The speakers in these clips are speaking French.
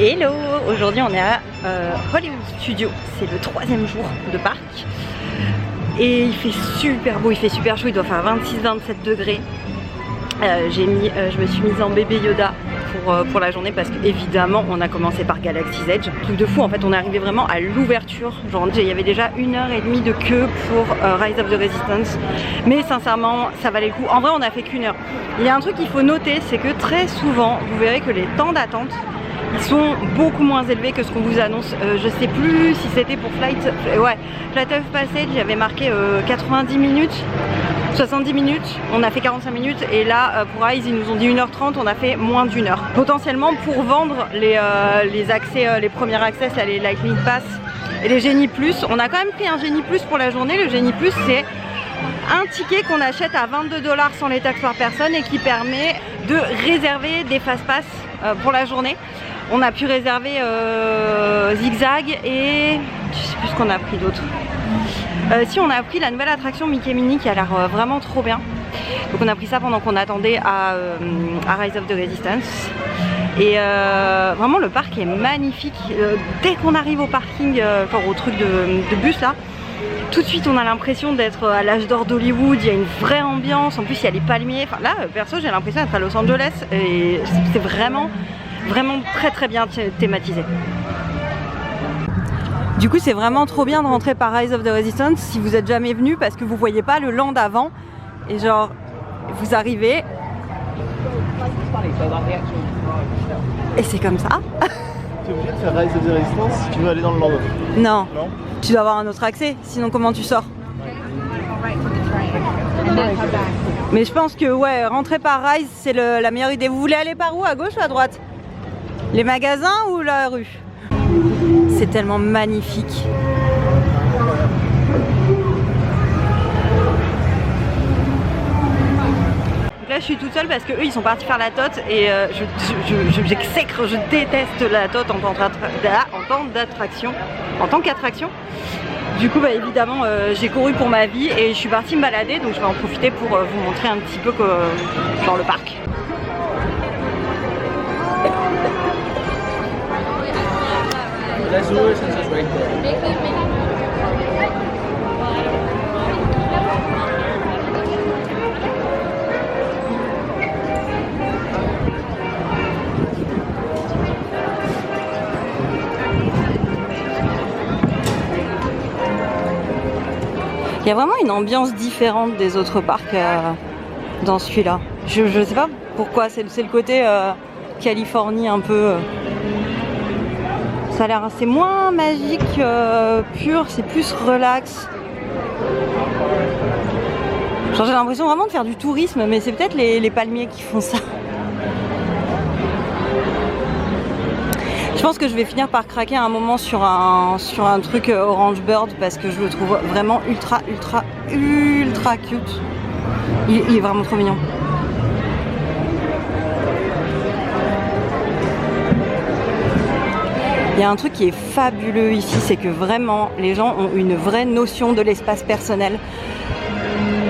Hello! Aujourd'hui on est à Hollywood Studios, c'est le 3e jour de parc et il fait super beau, il fait super chaud, il doit faire 26-27 degrés. Je me suis mise en bébé Yoda pour la journée parce que évidemment on a commencé par Galaxy's Edge. Truc de fou, en fait on est arrivé vraiment à l'ouverture, genre il y avait déjà 1h30 de queue pour Rise of the Resistance, mais sincèrement ça valait le coup. En vrai on a fait qu'1 heure. Il y a un truc qu'il faut noter, c'est que très souvent vous verrez que les temps d'attente ils sont beaucoup moins élevés que ce qu'on vous annonce. Je sais plus si c'était pour Flight of Passage, j'avais marqué 90 minutes, 70 minutes, on a fait 45 minutes et là pour Rise ils nous ont dit 1h30, on a fait moins d'1 heure. Potentiellement pour vendre les accès, les premiers accès, c'est les Lightning Pass et les Genie Plus. On a quand même pris un Genie Plus pour la journée. Le Genie Plus c'est un ticket qu'on achète à 22 $ sans les taxes par personne et qui permet de réserver des Fast Pass pour la journée. On a pu réserver Zigzag et je sais plus ce qu'on a pris d'autre. Si on a pris la nouvelle attraction Mickey Minnie qui a l'air vraiment trop bien. Donc on a pris ça pendant qu'on attendait à Rise of the Resistance. Et vraiment le parc est magnifique. Dès qu'on arrive au parking, enfin au truc de bus là, tout de suite on a l'impression d'être à l'âge d'or d'Hollywood. Il y a une vraie ambiance, en plus il y a les palmiers. Enfin, là perso j'ai l'impression d'être à Los Angeles et c'est vraiment très bien thématisé. Du coup c'est vraiment trop bien de rentrer par Rise of the Resistance si vous êtes jamais venu parce que vous voyez pas le land avant et genre vous arrivez et c'est comme ça. Tu es obligé de faire Rise of the Resistance si tu veux aller dans le land. Non, tu dois avoir un autre accès, sinon comment tu sors? Mais je pense que ouais, rentrer par Rise c'est la meilleure idée. Vous voulez aller par où? À gauche ou à droite? Les magasins ou la rue? C'est tellement magnifique. Donc là je suis toute seule parce que eux ils sont partis faire la tote et j'exècre, je déteste la tote en tant qu'attraction. Du coup bah évidemment j'ai couru pour ma vie et je suis partie me balader, donc je vais en profiter pour vous montrer un petit peu dans le parc. Il y a vraiment une ambiance différente des autres parcs dans celui-là. Je sais pas pourquoi, c'est le côté Californie un peu. Ça a l'air assez moins magique, pur, c'est plus relax. Genre j'ai l'impression vraiment de faire du tourisme, mais c'est peut-être les palmiers qui font ça. Je pense que je vais finir par craquer à un moment sur un truc Orange Bird parce que je le trouve vraiment ultra cute. Il est vraiment trop mignon. Il y a un truc qui est fabuleux ici, c'est que vraiment les gens ont une vraie notion de l'espace personnel.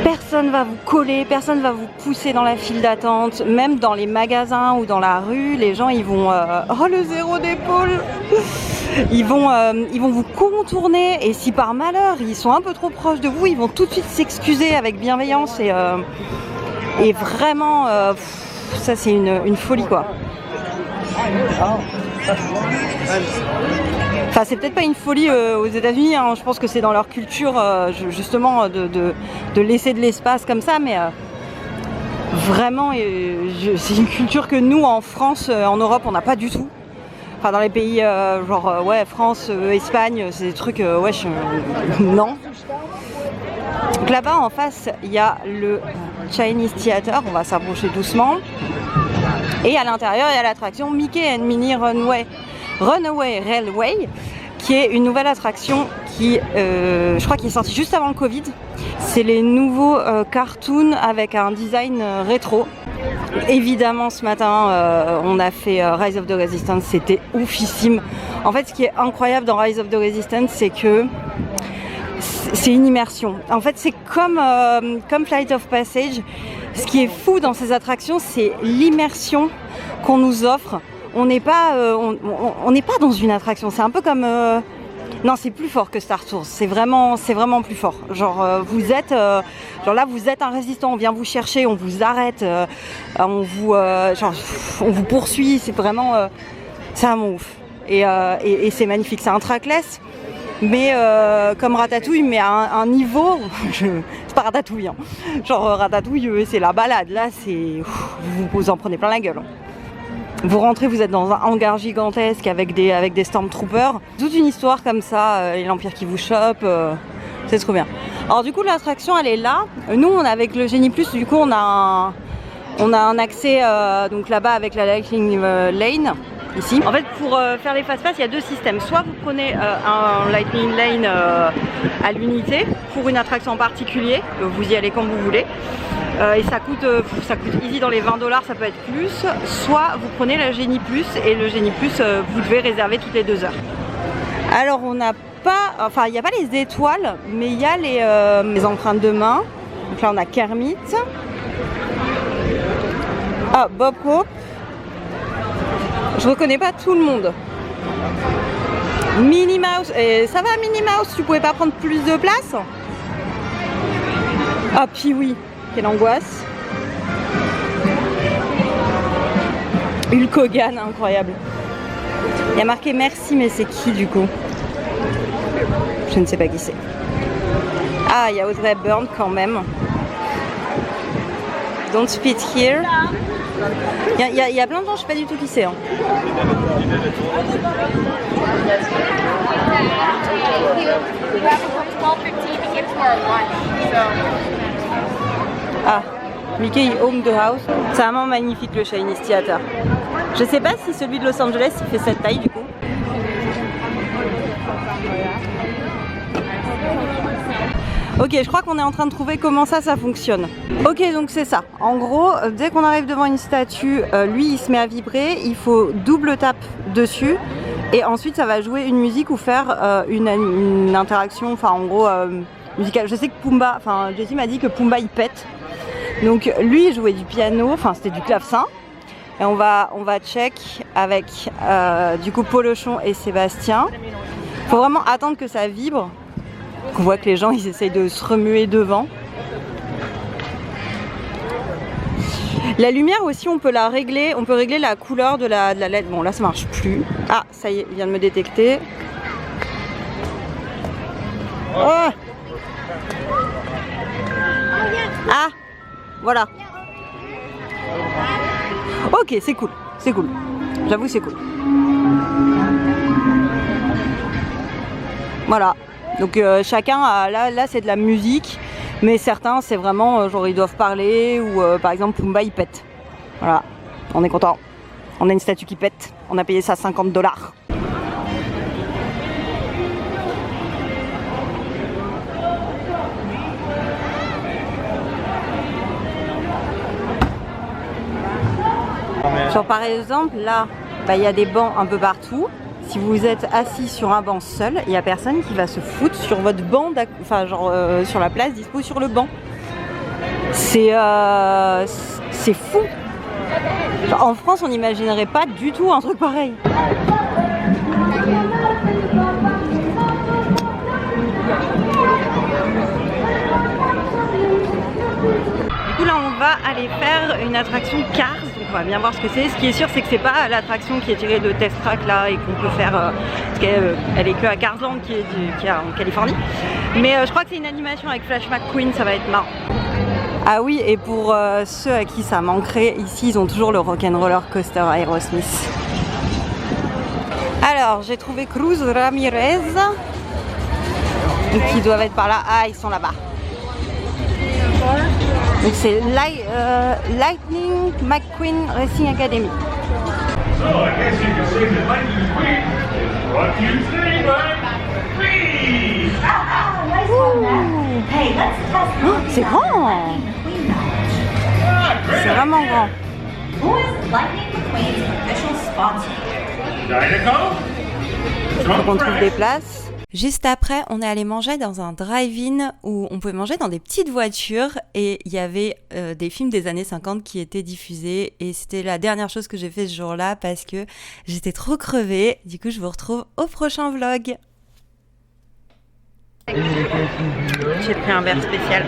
Personne va vous coller, personne va vous pousser dans la file d'attente, même dans les magasins ou dans la rue, les gens ils vont oh le zéro d'épaule. Ils vont vous contourner et si par malheur ils sont un peu trop proches de vous, ils vont tout de suite s'excuser avec bienveillance et vraiment ça c'est une folie quoi. Enfin c'est peut-être pas une folie aux États-Unis, hein. Je pense que c'est dans leur culture justement de laisser de l'espace comme ça, mais vraiment c'est une culture que nous en France, en Europe on n'a pas du tout. Enfin dans les pays genre ouais France, Espagne, c'est des trucs wesh non. Donc là-bas en face il y a le Chinese Theater, on va s'approcher doucement. Et à l'intérieur, il y a l'attraction Mickey and Minnie Runaway Railway, qui est une nouvelle attraction qui, je crois, qui est sortie juste avant le Covid. C'est les nouveaux cartoons avec un design rétro. Évidemment, ce matin, on a fait Rise of the Resistance, c'était oufissime. En fait, ce qui est incroyable dans Rise of the Resistance, c'est que c'est une immersion. En fait, c'est comme Flight of Passage. Ce qui est fou dans ces attractions, c'est l'immersion qu'on nous offre on n'est pas dans une attraction. C'est un peu comme non, c'est plus fort que Star Tours. C'est vraiment plus fort. Genre vous êtes genre là vous êtes un résistant. On vient vous chercher, on vous arrête, on vous poursuit. C'est vraiment c'est un ouf. Et c'est magnifique. C'est un trackless. Mais comme Ratatouille, mais à un niveau, c'est pas Ratatouille, hein. Genre Ratatouille, c'est la balade. Là, c'est vous en prenez plein la gueule. Vous rentrez, vous êtes dans un hangar gigantesque avec des Stormtroopers. Toute une histoire comme ça, et l'Empire qui vous chope, c'est trop bien. Alors du coup, l'attraction, elle est là. Nous, on avec le Genie Plus, du coup, on a un accès donc là-bas avec la Lightning Lane. Ici. En fait, pour faire les fast-pass, il y a deux systèmes. Soit vous prenez un Lightning Lane à l'unité pour une attraction en particulier, vous y allez quand vous voulez, et ça coûte easy dans les $20, ça peut être plus. Soit vous prenez la Genie Plus, et le Genie Plus, vous devez réserver toutes les 2 heures. Alors, on n'a pas, enfin, il n'y a pas les étoiles, mais il y a les empreintes de main. Donc là, on a Kermit. Ah, Bob Hope. Je reconnais pas tout le monde. Minnie Mouse, et ça va Minnie Mouse, tu pouvais pas prendre plus de place? Ah Pee-wee, quelle angoisse. Hulk Hogan, incroyable. Il y a marqué merci, mais c'est qui du coup? Je ne sais pas qui c'est. Ah, il y a Audrey Hepburn quand même. Don't Spit Here. Il y a plein de gens, je sais pas du tout qui c'est. Hein. Ah, Mickey Home the House. C'est vraiment magnifique le Chinese Theater. Je sais pas si celui de Los Angeles il fait cette taille du coup. Ok, je crois qu'on est en train de trouver comment ça fonctionne. Ok, donc c'est ça. En gros, dès qu'on arrive devant une statue, lui il se met à vibrer, il faut double tape dessus et ensuite ça va jouer une musique ou faire une interaction, enfin en gros musicale. Je sais que Pumba, enfin Jessie m'a dit que Pumba il pète. Donc lui il jouait du piano, enfin c'était du clavecin. Et on va check avec du coup Polochon et Sébastien. Faut vraiment attendre que ça vibre. On voit que les gens ils essayent de se remuer devant. La lumière aussi on peut la régler, on peut régler la couleur de la LED. Bon là ça marche plus. Ah ça y est, il vient de me détecter. Oh ah voilà. Ok c'est cool, c'est cool. J'avoue c'est cool. Voilà. Donc chacun a, là c'est de la musique, mais certains c'est vraiment genre ils doivent parler ou par exemple Pumba il pète. Voilà, on est content. On a une statue qui pète, on a payé ça $50. Genre par exemple là, bah, y a des bancs un peu partout. Si vous êtes assis sur un banc seul, il n'y a personne qui va se foutre sur votre banc, enfin genre sur la place dispo sur le banc. C'est fou. Genre, en France, on n'imaginerait pas du tout un truc pareil. Du coup là on va aller faire une attraction Cars, donc on va bien voir ce que c'est. Ce qui est sûr c'est que c'est pas l'attraction qui est tirée de Test Track là et qu'on peut faire, parce qu'elle est que à Carsland qui est en Californie. Mais je crois que c'est une animation avec Flash McQueen, ça va être marrant. Ah oui, et pour ceux à qui ça manquerait, ici ils ont toujours le Rock'n'Roller Coaster Aerosmith. Alors j'ai trouvé Cruz Ramirez, qui doivent être par là. Ah ils sont là-bas. Donc c'est Lightning McQueen Racing Academy. So I guess you can say that Lightning McQueen brought to you today by me. Hey, let's test Oh, c'est grand. C'est vraiment grand. Who is Lightning McQueen's official sponsor? Dynaco? Faut qu'on trouve des places. Juste après, on est allé manger dans un drive-in où on pouvait manger dans des petites voitures et il y avait des films des années 50 qui étaient diffusés et c'était la dernière chose que j'ai fait ce jour-là parce que j'étais trop crevée. Du coup, je vous retrouve au prochain vlog. J'ai pris un verre spécial.